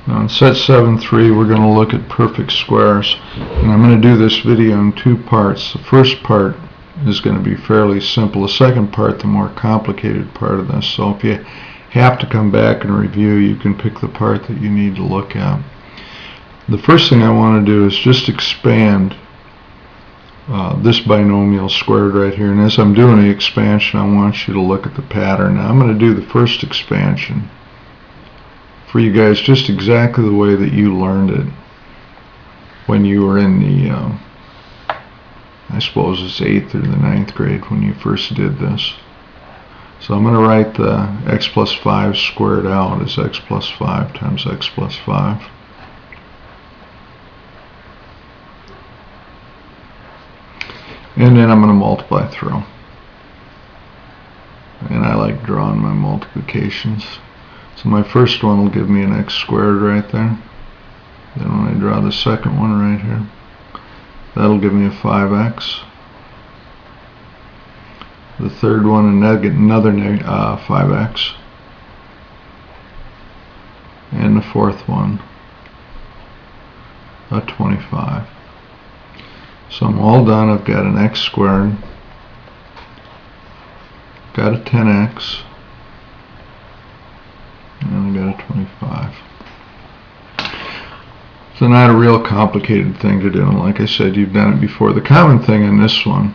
Now in set 7.3 we're going to look at perfect squares, and I'm going to do this video in two parts. The first part is going to be fairly simple. The second part, the more complicated part of this. So if you have to come back and review, you can pick the part that you need to look at. The first thing I want to do is just expand this binomial squared right here, and as I'm doing the expansion I want you to look at the pattern. Now I'm going to do the first expansion for you guys just exactly the way that you learned it when you were in the I suppose it's 8th or the 9th grade when you first did this. So I'm going to write the x plus 5 squared out as x plus 5 times x plus 5. And then I'm going to multiply through. And I like drawing my multiplications. So my first one will give me an x squared right there. Then when I draw the second one right here, that'll give me a 5x. The third one, another 5x. And the fourth one, a 25. So I'm all done. I've got an x squared, got a 10x, and I got a 25. So not a real complicated thing to do, and like I said, you've done it before. The common thing in this one,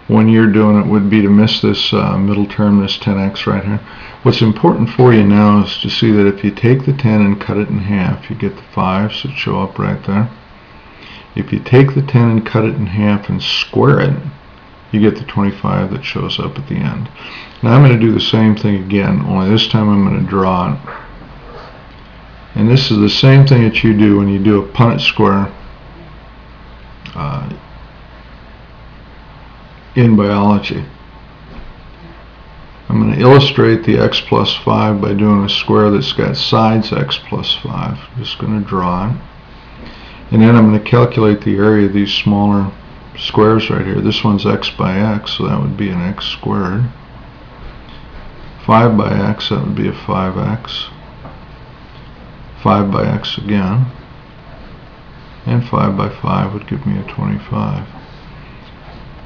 when you're doing it, would be to miss this middle term, this 10x right here. What's important for you now is to see that if you take the 10 and cut it in half, you get the 5s that show up right there. If you take the 10 and cut it in half and square it, you get the 25 that shows up at the end. Now I'm going to do the same thing again, only this time I'm going to draw it. And this is the same thing that you do when you do a Punnett square in biology. I'm going to illustrate the x plus 5 by doing a square that's got sides x plus 5. I'm just going to draw it. And then I'm going to calculate the area of these smaller squares right here. This one's x by x, so that would be an x squared. 5 by x, that would be a 5x. 5 by x again. And 5 by 5 would give me a 25.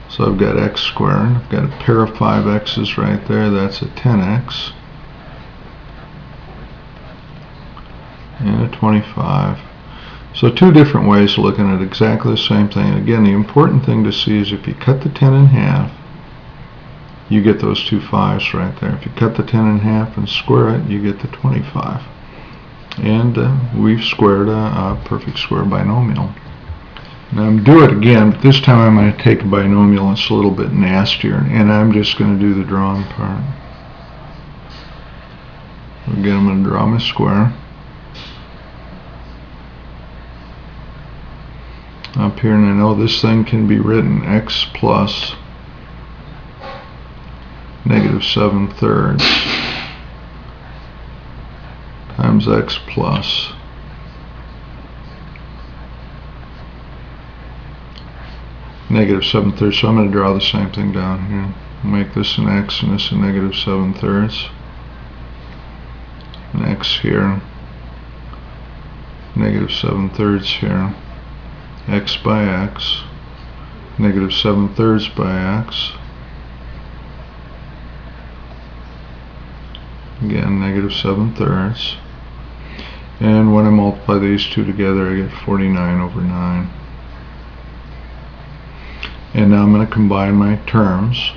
So I've got x squared. I've got a pair of 5x's right there. That's a 10x. And a 25. So two different ways of looking at exactly the same thing. And again, the important thing to see is if you cut the 10 in half, you get those two 5s right there. If you cut the 10 in half and square it, you get the 25. And we've squared a perfect square binomial. Now I'm do it again, but this time I'm going to take a binomial that's a little bit nastier, and I'm just going to do the drawing part. Again, I'm going to draw my square. Up here, and I know this thing can be written x plus negative 7/3 times x plus negative 7/3. So I'm going to draw the same thing down here. Make this an x and this a negative 7/3. An x here, negative 7/3 here. X by x, negative 7/3 by x, again negative 7/3, and when I multiply these two together I get 49 over 9. And now I'm going to combine my terms.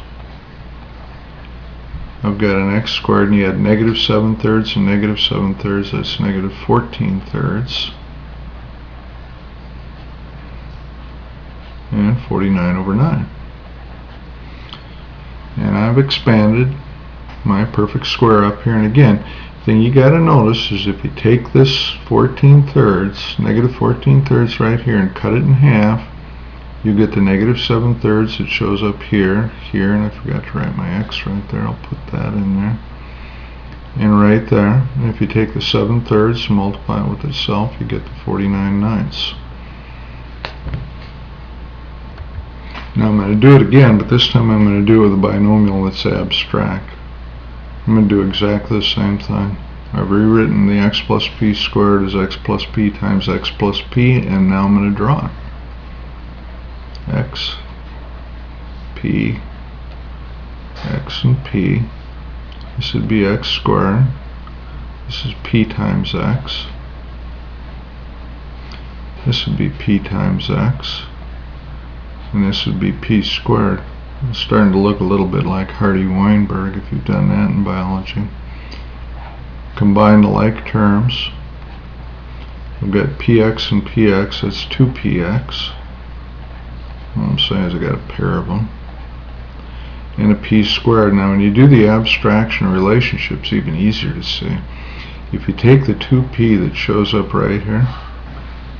I've got an x squared, and you add negative 7/3 and negative 7/3, that's negative 14/3. And 49 over 9. And I've expanded my perfect square up here. And again, the thing you got to notice is if you take this 14/3, negative 14/3 right here, and cut it in half, you get the negative 7/3 that shows up here, and I forgot to write my x right there. I'll put that in there. And right there, and if you take the 7/3 and multiply it with itself, you get the 49/9. Now I'm going to do it again, but this time I'm going to do it with a binomial that's abstract. I'm going to do exactly the same thing. I've rewritten the x plus p squared as x plus p times x plus p, and now I'm going to draw it. X, p, x and p. This would be x squared. This is p times x. This would be p times x. And this would be p squared. It's starting to look a little bit like Hardy-Weinberg if you've done that in biology. Combine the like terms. We've got px and px, that's 2px. What I'm saying is I got a pair of them. And a p squared. Now when you do the abstraction of relationships, it's even easier to see. If you take the 2p that shows up right here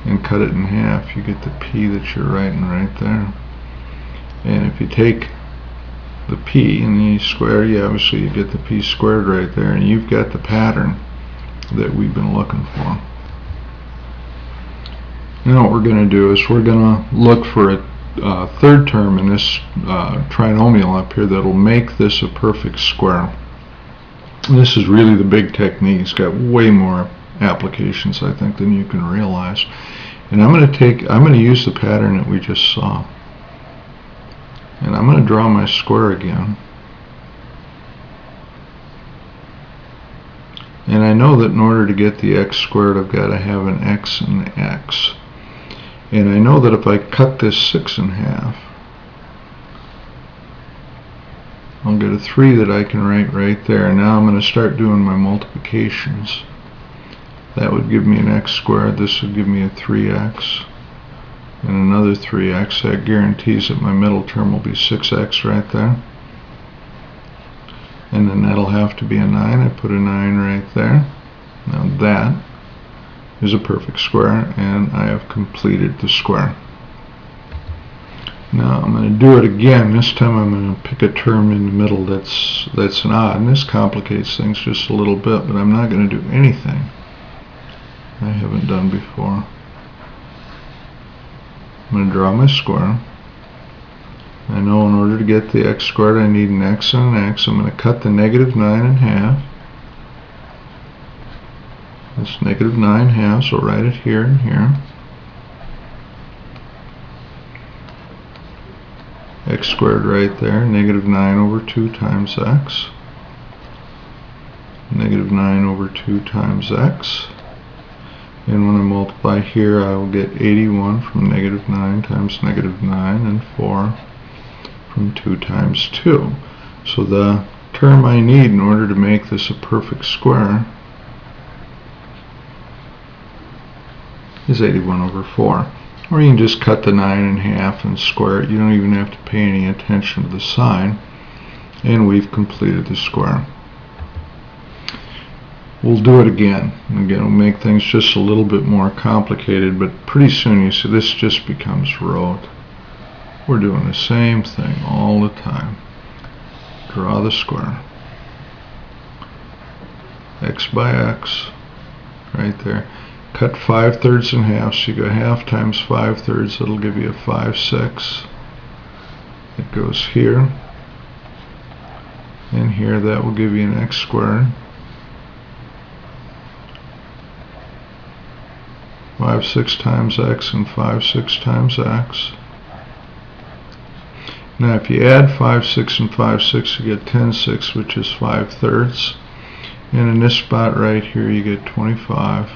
and cut it in half, you get the p that you're writing right there. And if you take the p and you square, obviously you get the p squared right there, and you've got the pattern that we've been looking for. Now what we're going to do is we're going to look for a third term in this trinomial up here that'll make this a perfect square. And this is really the big technique. It's got way more applications, I think, than you can realize. And I'm going to use the pattern that we just saw. And I'm going to draw my square again. And I know that in order to get the x squared, I've got to have an x and an x. And I know that if I cut this 6 in half, I'll get a 3 that I can write right there. Now I'm going to start doing my multiplications. That would give me an x squared. This would give me a 3x. And another 3x. That guarantees that my middle term will be 6x right there. And then that'll have to be a 9. I put a 9 right there. Now that is a perfect square, and I have completed the square. Now I'm going to do it again. This time I'm going to pick a term in the middle that's an odd, and this complicates things just a little bit, but I'm not going to do anything I haven't done before. I'm going to draw my square. I know in order to get the x squared I need an x and an x. I'm going to cut the negative 9 in half. It's negative 9 halves, so write it here and here. X squared right there, negative 9 over 2 times x. Negative 9 over 2 times x. And when I multiply here, I will get 81 from negative 9 times negative 9, and 4 from 2 times 2. So the term I need in order to make this a perfect square is 81 over 4. Or you can just cut the 9 in half and square it. You don't even have to pay any attention to the sign. And we've completed the square. We'll do it again. Again, we'll make things just a little bit more complicated, but pretty soon you see this just becomes rote. We're doing the same thing all the time. Draw the square. X by x, right there. Cut 5/3 in half, so you go half times 5/3, that'll give you a 5/6. It goes here, and here, that will give you an x squared. 5/6 times x and 5/6 times x. Now if you add 5/6 and 5/6, you get 10/6, which is 5/3. And in this spot right here, you get 25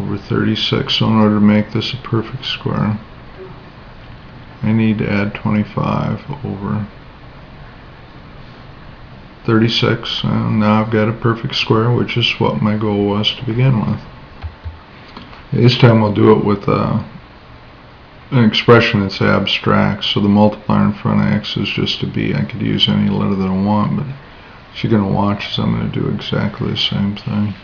over 36. So in order to make this a perfect square, I need to add 25 over 36, and now I've got a perfect square, which is what my goal was to begin with. This time we'll do it with an expression that's abstract, so the multiplier in front of x is just a b. I could use any letter that I want, but what you're going to watch is I'm going to do exactly the same thing.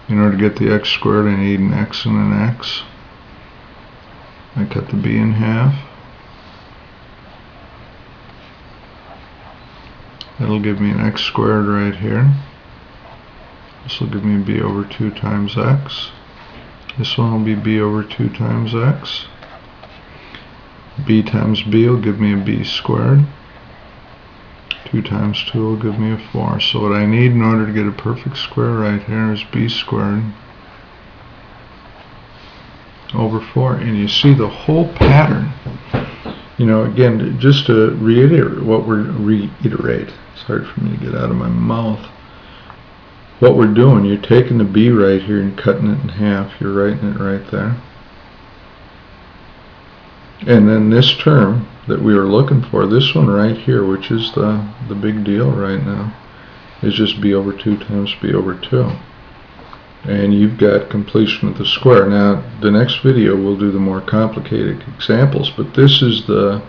In order to get the x squared, I need an x and an x. I cut the b in half. That'll give me an x squared right here. This will give me b over 2 times x. This one will be b over 2 times x. b times b will give me a b squared. 2 times 2 will give me a 4. So what I need in order to get a perfect square right here is b squared over 4. And you see the whole pattern. You know, again, just to reiterate, it's hard for me to get out of my mouth. What we're doing, you're taking the b right here and cutting it in half. You're writing it right there. And then this term that we are looking for, this one right here, which is the big deal right now, is just b over 2 times b over 2. And you've got completion of the square. Now, the next video we'll do the more complicated examples, but this is the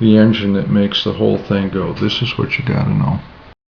engine that makes the whole thing go. This is what you got to know.